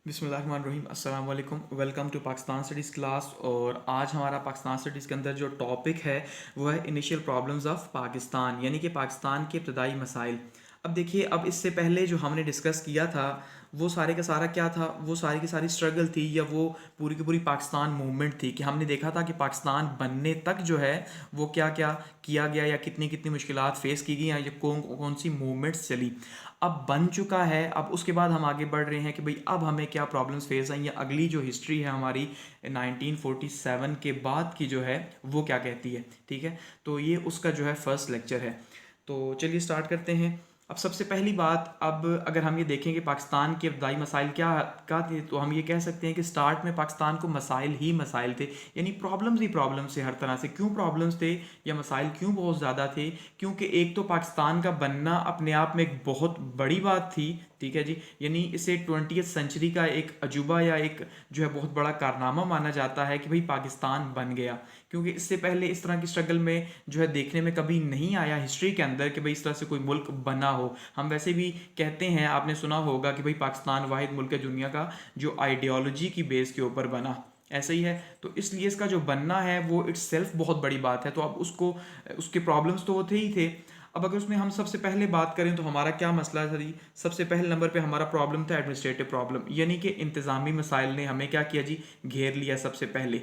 बिस्मिल्लाहिर्रहमानिर्रहीम अस्सलाम वालेकुम। Welcome to Pakistan studies class. और आज हमारा पाकिस्तान स्टडीज़ के अंदर जो टॉपिक है वो है इनिशियल प्रॉब्लम्स ऑफ पाकिस्तान, यानी कि पाकिस्तान के इब्तदाई मसाइल। अब देखिए, अब इससे पहले जो हमने डिस्कस किया था वो सारे का सारा क्या था, वो सारी की सारी स्ट्रगल थी या वो पूरी की पूरी पाकिस्तान मूवमेंट थी कि हमने देखा था कि पाकिस्तान बनने तक जो है वो क्या क्या किया गया या कितनी कितनी मुश्किलात फेस की गई या कौन कौन सी मूवमेंट्स चली। अब बन चुका है, अब उसके बाद हम आगे बढ़ रहे हैं कि भाई अब हमें क्या प्रॉब्लम्स फेस आई या अगली जो हिस्ट्री है हमारी 1947 के बाद की जो है वो क्या कहती है। ठीक है, तो ये उसका जो है फर्स्ट लेक्चर है। तो चलिए स्टार्ट करते हैं। अब सबसे पहली बात, अब अगर हम ये देखें कि पाकिस्तान के इब्तदाई मसाइल क्या थे, तो हम ये कह सकते हैं कि स्टार्ट में पाकिस्तान को मसाइल ही मसाइल थे, यानी प्रॉब्लम्स ही प्रॉब्लम्स थे हर तरह से। क्यों प्रॉब्लम्स थे या मसाइल क्यों बहुत ज़्यादा थे? क्योंकि एक तो पाकिस्तान का बनना अपने आप में एक बहुत बड़ी बात थी। ठीक है जी, यानी इसे 20वीं सेंचुरी का एक अजूबा या एक जो है बहुत बड़ा कारनामा माना जाता है कि भाई पाकिस्तान बन गया। क्योंकि इससे पहले इस तरह की स्ट्रगल में जो है देखने में कभी नहीं आया हिस्ट्री के अंदर कि भाई इस तरह से कोई मुल्क बना हो। हम वैसे भी कहते हैं, आपने सुना होगा कि भाई पाकिस्तान वाहिद मुल्क है दुनिया का जो आइडियोलॉजी की बेस के ऊपर बना। ऐसा ही है, तो इसलिए इसका जो बनना है वो इट्स सेल्फ बहुत बड़ी बात है। तो अब उसको उसके प्रॉब्लम्स तो वो थे ही थे। अब अगर उसमें हम सबसे पहले बात करें तो हमारा क्या मसला था जी? सबसे पहले नंबर पे हमारा प्रॉब्लम था एडमिनिस्ट्रेटिव प्रॉब्लम, यानी कि इंतज़ामी मसाइल ने हमें क्या किया जी? घेर लिया सबसे पहले।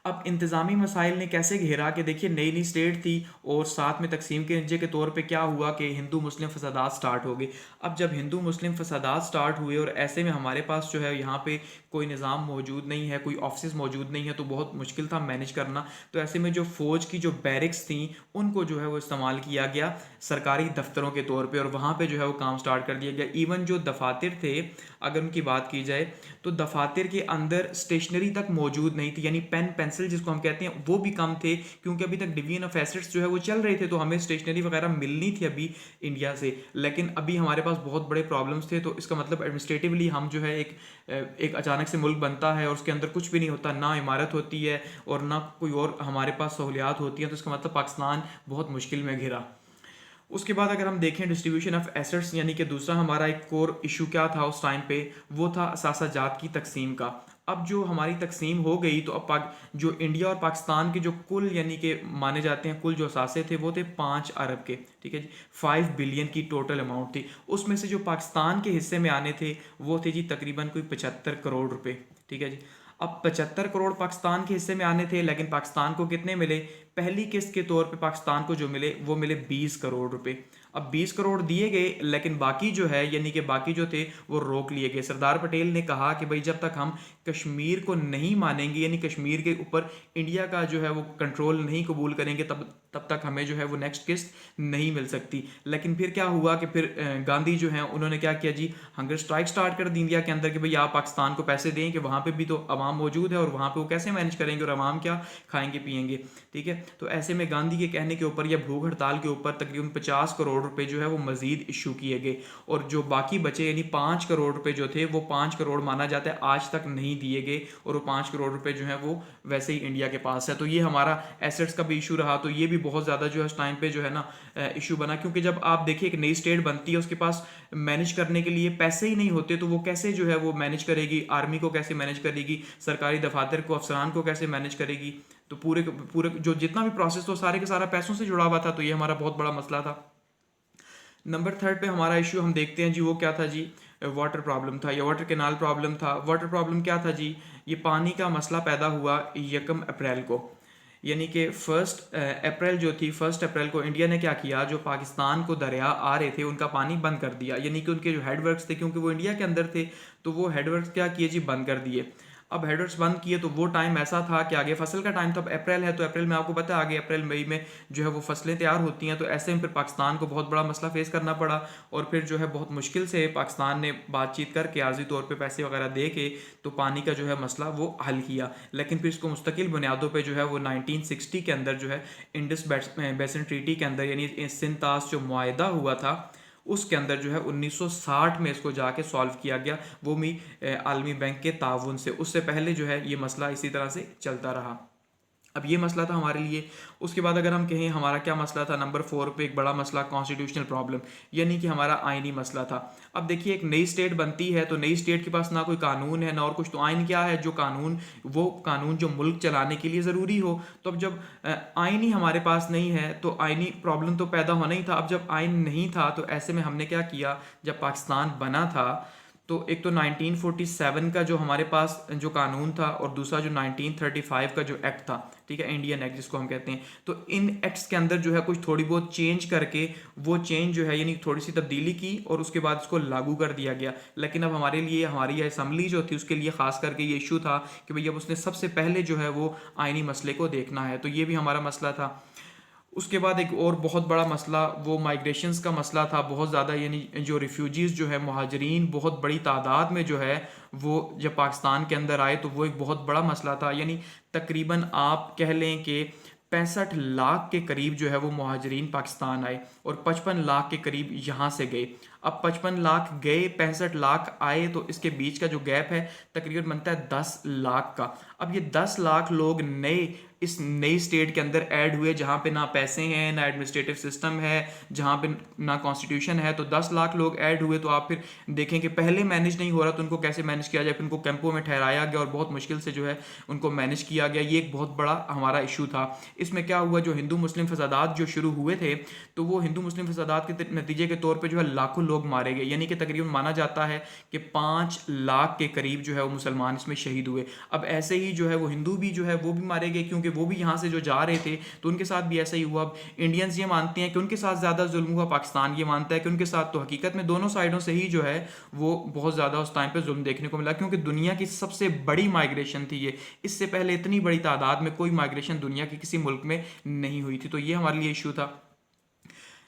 अब इंतज़ामी मसाइल ने कैसे घेरा कि देखिए नई नई स्टेट थी और साथ में तकसीम के नतीजे के तौर पे क्या हुआ कि हिंदू मुस्लिम फसादात स्टार्ट हो गए। अब जब हिंदू मुस्लिम फसादात स्टार्ट हुए और ऐसे में हमारे पास जो है यहाँ पे कोई निज़ाम मौजूद नहीं है, कोई ऑफिस मौजूद नहीं है, तो बहुत मुश्किल था मैनेज करना। तो ऐसे में जो फ़ौज की जो बैरिक्स थी उनको जो है वो इस्तेमाल किया गया सरकारी दफ्तरों के तौर पर, और वहाँ पर जो है वो काम स्टार्ट कर दिया गया। इवन जो दफातर थे, अगर उनकी बात की जाए तो दफातर के अंदर स्टेशनरी तक मौजूद नहीं थी, यानी पेन पेंसिल जिसको हम कहते हैं वो भी कम थे, क्योंकि अभी तक डिवीजन ऑफ एसेट्स जो है वो चल रहे थे, तो हमें स्टेशनरी वगैरह मिलनी थी अभी इंडिया से। लेकिन अभी हमारे पास बहुत बड़े प्रॉब्लम्स थे, तो इसका मतलब एडमिनिस्ट्रेटिवली हम जो है एक अचानक से मुल्क बनता है और उसके अंदर कुछ भी नहीं होता, ना इमारत होती है और ना कोई और हमारे पास सहूलियात होती हैं, तो इसका मतलब पाकिस्तान बहुत मुश्किल में घिरा। उसके बाद अगर हम देखें डिस्ट्रीब्यूशन ऑफ एसेट्स, यानी कि दूसरा हमारा एक कोर इशू क्या था उस टाइम पे, वो था असासा जात की तकसीम का। अब जो हमारी तकसीम हो गई तो अब जो इंडिया और पाकिस्तान के जो कुल यानी कि माने जाते हैं कुल जो असासे थे वो थे 5 अरब के। ठीक है जी, 5 बिलियन की टोटल अमाउंट थी। उसमें से जो पाकिस्तान के हिस्से में आने थे वो थे जी तकरीबन कोई 75 करोड़ रुपए। ठीक है जी, अब 75 करोड़ पाकिस्तान के हिस्से में आने थे, लेकिन पाकिस्तान को कितने मिले? पहली किस्त के तौर पे पाकिस्तान को जो मिले वो मिले 20 करोड़ रुपए। अब 20 करोड़ दिए गए, लेकिन बाकी जो है यानी कि बाकी जो थे वो रोक लिए गए। सरदार पटेल ने कहा कि भाई जब तक हम कश्मीर को नहीं मानेंगे, यानी कश्मीर के ऊपर इंडिया का जो है वो कंट्रोल नहीं कबूल करेंगे, तब तक हमें जो है वो नेक्स्ट किस्त नहीं मिल सकती। लेकिन फिर क्या हुआ कि फिर गांधी जो है उन्होंने क्या किया जी? हंगर स्ट्राइक स्टार्ट कर दी इंडिया के अंदर कि भाई आप पाकिस्तान को पैसे दें कि वहाँ पे भी तो अवाम मौजूद है और वहाँ पे वो कैसे मैनेज करेंगे और अवाम क्या खाएंगे पिएंगे। ठीक है, तो ऐसे में गांधी के कहने के ऊपर या भूख हड़ताल के ऊपर तकरीबन 50 करोड़ रुपए जो है वो मजीद इशू किए गए, और जो बाकी बचे यानी 5 करोड़ रुपए जो थे वो 5 करोड़ माना जाता है आज तक नहीं दिए गए, और वो 5 करोड़ रुपए जो है वो वैसे ही इंडिया के पास है। तो ये हमारा एसेट्स का भी इशू रहा, तो ये भी बहुत ज़्यादा जो है उस टाइम पे जो है ना इशू बना। क्योंकि जब आप देखिए एक नई स्टेट बनती है उसके पास मैनेज करने के लिए पैसे ही नहीं होते, तो वो कैसे जो है वो मैनेज करेगी? आर्मी को कैसे मैनेज करेगी? सरकारी दफातर को, अफसरान को कैसे मैनेज करेगी? तो पूरे पूरे जो जितना भी प्रोसेस तो सारे के सारा पैसों से जुड़ा हुआ था, तो ये हमारा बहुत बड़ा मसला था। नंबर थर्ड पे हमारा इशू हम देखते हैं जी, वो क्या था जी? वाटर प्रॉब्लम था या वाटर कैनाल प्रॉब्लम था। वाटर प्रॉब्लम क्या था जी? ये पानी का मसला पैदा हुआ 1 अप्रैल को, यानी कि 1 अप्रैल जो थी, 1 अप्रैल को इंडिया ने क्या किया? जो पाकिस्तान को दरिया आ रहे थे उनका पानी बंद कर दिया, यानी कि उनके जो हेडवर्क्स थे, क्योंकि वो इंडिया के अंदर थे, तो वो हेडवर्क्स क्या किए जी? बंद कर दिए। अब हेडवर्क्स बंद किए तो वो टाइम ऐसा था कि आगे फसल का टाइम था। अब अप्रैल है तो अप्रैल में आपको पता है आगे अप्रैल मई में जो है वो फसलें तैयार होती हैं, तो ऐसे में फिर पाकिस्तान को बहुत बड़ा मसला फेस करना पड़ा, और फिर जो है बहुत मुश्किल से पाकिस्तान ने बातचीत करके आर्जी तौर पे पैसे वगैरह दे के तो पानी का जो है मसला वो हल किया। लेकिन फिर इसको मुस्तकिल बुनियादों पे जो है वो 1960 के अंदर जो है इंडस बेसिन ट्रीटी के अंदर, यानी सिंतास जो मुआहदा हुआ था उसके अंदर जो है 1960 में इसको जाके सॉल्व किया गया, वो भी आलमी बैंक के ताउन से। उससे पहले जो है ये मसला इसी तरह से चलता रहा। अब ये मसला था हमारे लिए। उसके बाद अगर हम कहें हमारा क्या मसला था, नंबर 4 पे एक बड़ा मसला कॉन्स्टिट्यूशनल प्रॉब्लम, यानी कि हमारा आइनी मसला था। अब देखिए एक नई स्टेट बनती है तो नई स्टेट के पास ना कोई कानून है ना और कुछ, तो आइन क्या है, जो कानून, वो कानून जो मुल्क चलाने के लिए ज़रूरी हो। तो अब जब आइन ही हमारे पास नहीं है तो आइनी प्रॉब्लम तो पैदा होना ही था। अब जब आइन नहीं था तो ऐसे में हमने क्या किया, जब पाकिस्तान बना था तो एक तो 1947 का जो हमारे पास जो कानून था और दूसरा जो 1935 का जो एक्ट था, ठीक है, इंडियन एक्ट जिसको हम कहते हैं, तो इन एक्ट्स के अंदर जो है कुछ थोड़ी बहुत चेंज करके, वो चेंज जो है यानी थोड़ी सी तब्दीली की और उसके बाद इसको लागू कर दिया गया। लेकिन अब हमारे लिए हमारी असम्बली जो थी उसके लिए खास करके ये इशू था कि भाई अब उसने सबसे पहले जो है वो आइनी मसले को देखना है, तो ये भी हमारा मसला था। उसके बाद एक और बहुत बड़ा मसला वो माइग्रेशंस का मसला था, बहुत ज़्यादा, यानी जो रिफ्यूजीज़ जो है, महाजरीन बहुत बड़ी तादाद में जो है वो जब पाकिस्तान के अंदर आए तो वो एक बहुत बड़ा मसला था। यानी तकरीबन आप कह लें कि 65 लाख के करीब जो है वो महाजरीन पाकिस्तान आए और 55 लाख के करीब यहाँ से गए। अब 55 लाख गए, 65 लाख आए, तो इसके बीच का जो गैप है तकरीबन बनता है 10 लाख का। अब ये 10 लाख लोग नए इस नई स्टेट के अंदर ऐड हुए जहाँ पे ना पैसे हैं, ना एडमिनिस्ट्रेटिव सिस्टम है, जहाँ पे ना कॉन्स्टिट्यूशन है, तो 10 लाख लोग ऐड हुए। तो आप फिर देखें कि पहले मैनेज नहीं हो रहा तो उनको कैसे मैनेज किया जाए, फिर उनको कैंपों में ठहराया गया और बहुत मुश्किल से जो है उनको मैनेज किया गया। ये एक बहुत बड़ा हमारा इशू था। इसमें क्या हुआ, जो हिंदू मुस्लिम फसादात जो शुरू हुए थे तो वो हिंदू मुस्लिम फसादात के नतीजे के तौर पर जो है लाखों लोग मारे गए, यानी कि तकरीबन माना जाता है कि 5 लाख के करीब जो है वो मुसलमान इसमें शहीद हुए। अब ऐसे ही जो है वो हिंदू भी जो है वो भी मारे गए, क्योंकि वो भी यहाँ से जो जा रहे थे तो उनके साथ भी ऐसा ही हुआ। अब इंडियंस ये मानते हैं कि उनके साथ ज़्यादा जुल्म हुआ, पाकिस्तान ये मानता है कि उनके साथ, तो हकीकत में दोनों साइडों से ही जो है वो बहुत ज़्यादा उस टाइम पे जुल्म देखने को मिला, क्योंकि दुनिया की सबसे बड़ी माइग्रेशन थी ये। इससे पहले इतनी बड़ी तादाद में कोई माइग्रेशन दुनिया के किसी मुल्क में नहीं हुई थी, तो ये हमारे लिए इशू था।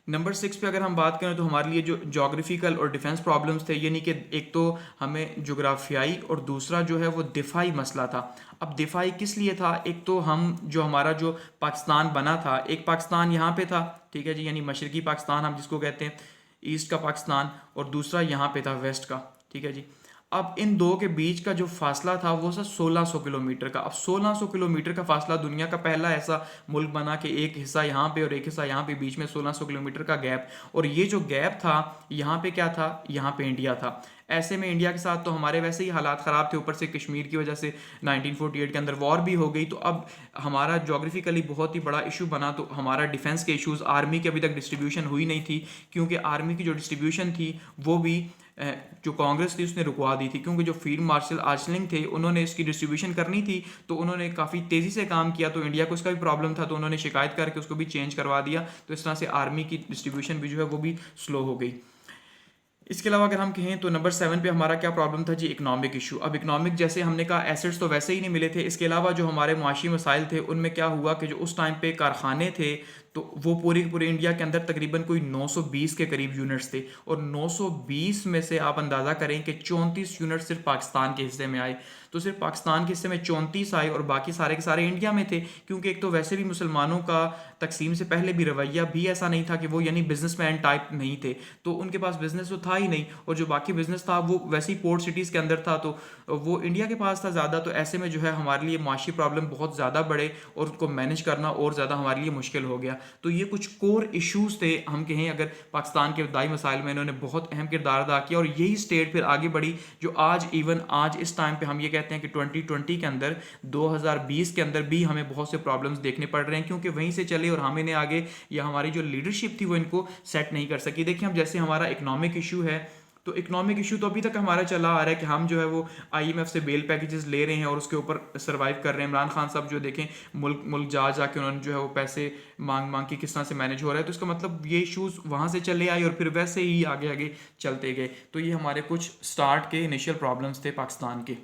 नंबर 6 पे अगर हम बात करें तो हमारे लिए जो जोग्राफिकल और डिफेंस प्रॉब्लम्स थे, यानी कि एक तो हमें जोग्राफियाई और दूसरा जो है वो दिफाई मसला था। अब दिफाई किस लिए था, एक तो हम जो हमारा जो पाकिस्तान बना था, एक पाकिस्तान यहाँ पे था, ठीक है जी, यानी मशरकी पाकिस्तान हम जिसको कहते हैं, ईस्ट का पाकिस्तान, और दूसरा यहाँ पे था वेस्ट का, ठीक है जी। अब इन दो के बीच का जो फासला था वो था 1600 किलोमीटर का। अब 1600 किलोमीटर का फासला, दुनिया का पहला ऐसा मुल्क बना कि एक हिस्सा यहाँ पे और एक हिस्सा यहाँ पे, बीच में 1600 किलोमीटर का गैप। और ये जो गैप था यहाँ पे क्या था, यहाँ पे इंडिया था। ऐसे में इंडिया के साथ तो हमारे वैसे ही हालात ख़राब थे, ऊपर से कश्मीर की वजह से 1948 के अंदर वॉर भी हो गई, तो अब हमारा जोग्राफिकली बहुत ही बड़ा इशू बना। तो हमारा डिफेंस के इश्यूज़, आर्मी की अभी तक डिस्ट्रीब्यूशन हुई नहीं थी, क्योंकि आर्मी की जो डिस्ट्रीब्यूशन थी वो भी जो कांग्रेस थी उसने रुकवा दी थी, क्योंकि जो फील्ड मार्शल आर्चलिंग थे उन्होंने इसकी डिस्ट्रीब्यूशन करनी थी, तो उन्होंने काफ़ी तेज़ी से काम किया, तो इंडिया को इसका भी प्रॉब्लम था, तो उन्होंने शिकायत करके उसको भी चेंज करवा दिया। तो इस तरह से आर्मी की डिस्ट्रीब्यूशन भी जो है वो भी स्लो हो गई। इसके अलावा अगर हम कहें तो नंबर 7 पे हमारा क्या प्रॉब्लम था जी, इकोनॉमिक इशू। अब इकोनॉमिक, जैसे हमने कहा, एसेट्स तो वैसे ही नहीं मिले थे, इसके अलावा जो हमारे मुआशी मसाइल थे उनमें क्या हुआ कि जो उस टाइम पे कारखाने थे तो वो पूरे इंडिया के अंदर तकरीबन कोई 920 के करीब यूनिट्स थे, और 920 में से आप अंदाज़ा करें कि 34 यूनिट सिर्फ पाकिस्तान के हिस्से में आए। तो सिर्फ पाकिस्तान के हिस्से में 34 आए और बाकी सारे के सारे इंडिया में थे, क्योंकि एक तो वैसे भी मुसलमानों का तकसीम से पहले भी रवैया भी ऐसा नहीं था कि वो यानी बिजनेसमैन टाइप नहीं थे, तो उनके पास बिजनेस तो था ही नहीं, और जो बाकी बिजनेस था वो वैसे ही पोर्ट सिटीज़ के अंदर था, तो वो इंडिया के पास था ज़्यादा। तो ऐसे में जो है हमारे लिए माशी प्रॉब्लम बहुत ज़्यादा बढ़े और उसको मैनेज करना और ज़्यादा हमारे लिए मुश्किल हो गया। तो ये कुछ कोर इश्यूज़ थे, हम कहें अगर पाकिस्तान के दाई मसाइल में इन्होंने बहुत अहम किरदार अदा किया, और यही स्टेट फिर आगे बढ़ी जो आज इस टाइम पे हम ये कहते हैं कि 2020 के अंदर, 2020 के अंदर भी हमें बहुत से प्रॉब्लम्स देखने पड़ रहे हैं, क्योंकि वहीं से चले और हम इन्हें आगे, या हमारी जो लीडरशिप थी वो इनको सेट नहीं कर सकी। देखिए हम जैसे हमारा इकोनॉमिक इशू है, तो इकोनॉमिक इशू तो अभी तक हमारा चला आ रहा है कि हम जो है वो IMF से बेल पैकेजेस ले रहे हैं और उसके ऊपर सर्वाइव कर रहे हैं। इमरान खान साहब जो देखें मुल्क जाके उन्होंने जो है वो पैसे मांग के किस तरह से मैनेज हो रहा है, तो इसका मतलब ये इश्यूज़ वहाँ से चले आए और फिर वैसे ही आगे आगे चलते गए। तो ये हमारे कुछ स्टार्ट के इनिशियल प्रॉब्लम्स थे पाकिस्तान के।